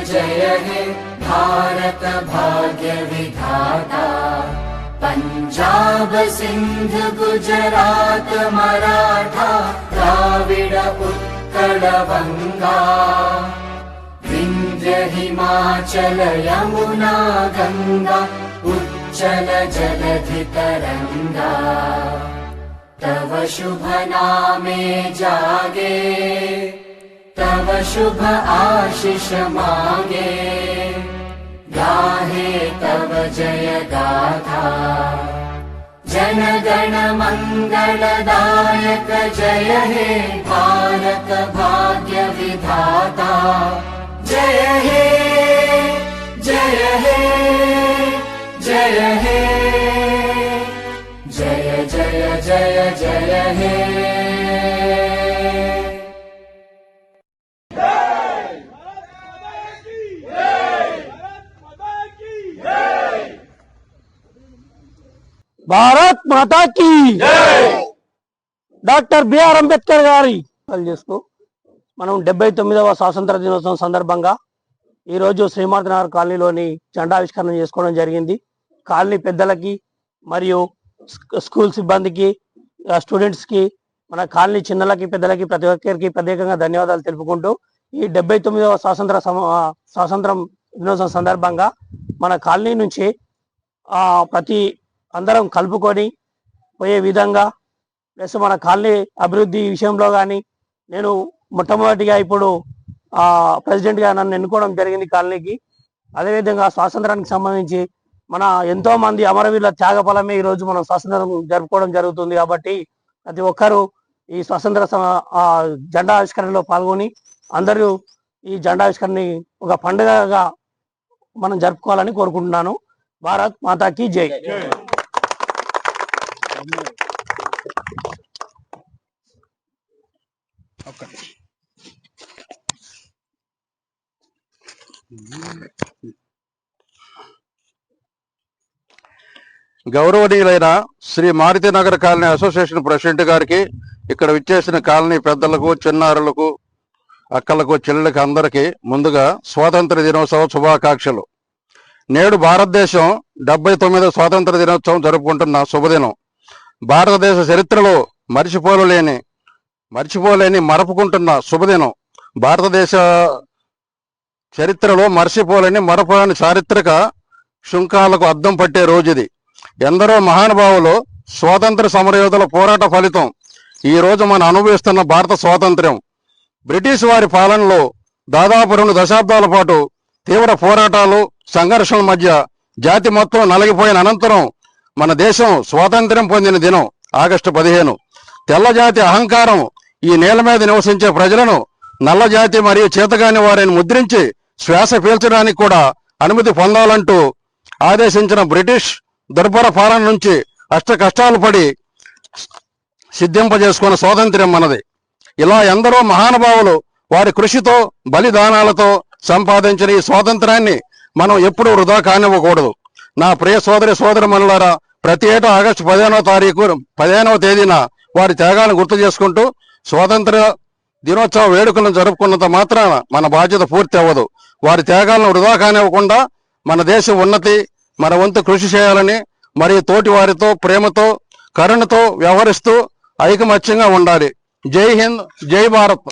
जय हे भारत भाग्य विधाता। पंजाब सिंध गुजरात मराठा द्राविड उत्कल बंगा विंध्य हिमाचल यमुना गंगा उच्चल जलधि तरंगा। तव शुभ नामे जागे तव शुभ आशीष मांगे गाहे तव जय गाथा। जन गण मंगलदायक जय हे भारत भाग्य विधाता। जय हे जय हे जय हे जय जय जय जय हे। భారత్ మాతా కీ డాక్టర్ బిఆర్ అంబేద్కర్ గారి చేస్తూ మనం 79వ స్వాతంత్ర దినోత్సవం సందర్భంగా ఈరోజు శ్రీమార్తనగర్ కాలనీలోని జెండావిష్కరణ చేసుకోవడం జరిగింది. కాలనీ పెద్దలకి మరియు స్కూల్ సిబ్బందికి స్టూడెంట్స్కి మన కాలనీ చిన్నలకి పెద్దలకి ప్రతి ఒక్కరికి ప్రత్యేకంగా ధన్యవాదాలు తెలుపుకుంటూ ఈ 79వ స్వాతంత్రం దినోత్సవం సందర్భంగా మన కాలనీ నుంచి ప్రతి అందరం కలుపుకొని పోయే విధంగా ప్లస్ మన కాలనీ అభివృద్ధి విషయంలో కానీ నేను మొట్టమొదటిగా ఇప్పుడు ప్రెసిడెంట్గా నన్ను ఎన్నుకోవడం జరిగింది కాలనీకి. అదేవిధంగా స్వాతంత్రానికి సంబంధించి మన ఎంతో మంది అమరవీరుల త్యాగ ఫలమే ఈరోజు మనం స్వాతంత్రం జరుపుకోవడం జరుగుతుంది. కాబట్టి ప్రతి ఒక్కరూ ఈ స్వాతంత్ర జెండా ఆవిష్కరణలో పాల్గొని అందరూ ఈ జెండా ఆవిష్కరణని ఒక పండుగగా మనం జరుపుకోవాలని కోరుకుంటున్నాను. భారత్ మాతాకి జై. గౌరవనీయులైన Shri Marutinagar colony association president గారికి, ఇక్కడ విచ్చేసిన కాలనీ పెద్దలకు, చిన్నారులకు, అక్కలకు, చెల్లెలకు అందరికీ ముందుగా స్వాతంత్ర దినోత్సవ శుభాకాంక్షలు. నేడు భారతదేశం 79వ స్వాతంత్ర దినోత్సవం జరుపుకుంటున్న శుభదినం. భారతదేశ చరిత్రలో మర్చిపోలేని మరపుకుంటున్న శుభదినం. భారతదేశ చరిత్రలో మరపురాని చారిత్రక శుంకాలకు అద్దం పట్టే రోజుది. ఎందరో మహానుభావులు స్వాతంత్ర సమరయోధుల పోరాట ఫలితం ఈ రోజు మనం అనుభవిస్తున్న భారత స్వాతంత్ర్యం. బ్రిటిష్ వారి పాలనలో దాదాపు 2 దశాబ్దాల పాటు తీవ్ర పోరాటాలు, సంఘర్షణల మధ్య జాతి మొత్తం నలిగిపోయిన అనంతరం మన దేశం స్వాతంత్ర్యం పొందిన దినం ఆగస్టు 15. తెల్ల జాతి అహంకారం ఈ నేల మీద నివసించే ప్రజలను నల్ల జాతి మరియు చేతగాని వారిని ముద్రించి శ్వాస పీల్చడానికి కూడా అనుమతి పొందాలంటూ ఆదేశించిన బ్రిటిష్ దుర్భర పాలన నుంచి అష్ట కష్టాలు పడి సిద్ధింపజేసుకున్న స్వాతంత్ర్యం మనది. ఇలా ఎందరో మహానుభావులు వారి కృషితో, బలిదానాలతో సంపాదించిన ఈ స్వాతంత్రాన్ని మనం ఎప్పుడూ వృధా కానివ్వకూడదు. నా ప్రియ సోదరమణులారా, ప్రతి ఏటా ఆగస్టు 15వ తేదీన వారి త్యాగాలను గుర్తు చేసుకుంటూ స్వాతంత్ర దినోత్సవ వేడుకలను జరుపుకున్నంత మాత్రాన మన బాధ్యత పూర్తి అవ్వదు. వారి త్యాగాలను వృధా కానివ్వకుండా మన దేశం ఉన్నతి, మన వంతు కృషి చేయాలని, మరియు తోటి వారితో ప్రేమతో, కరుణతో వ్యవహరిస్తూ ఐకమత్యంగా ఉండాలి. జై హింద్, జై భారత్.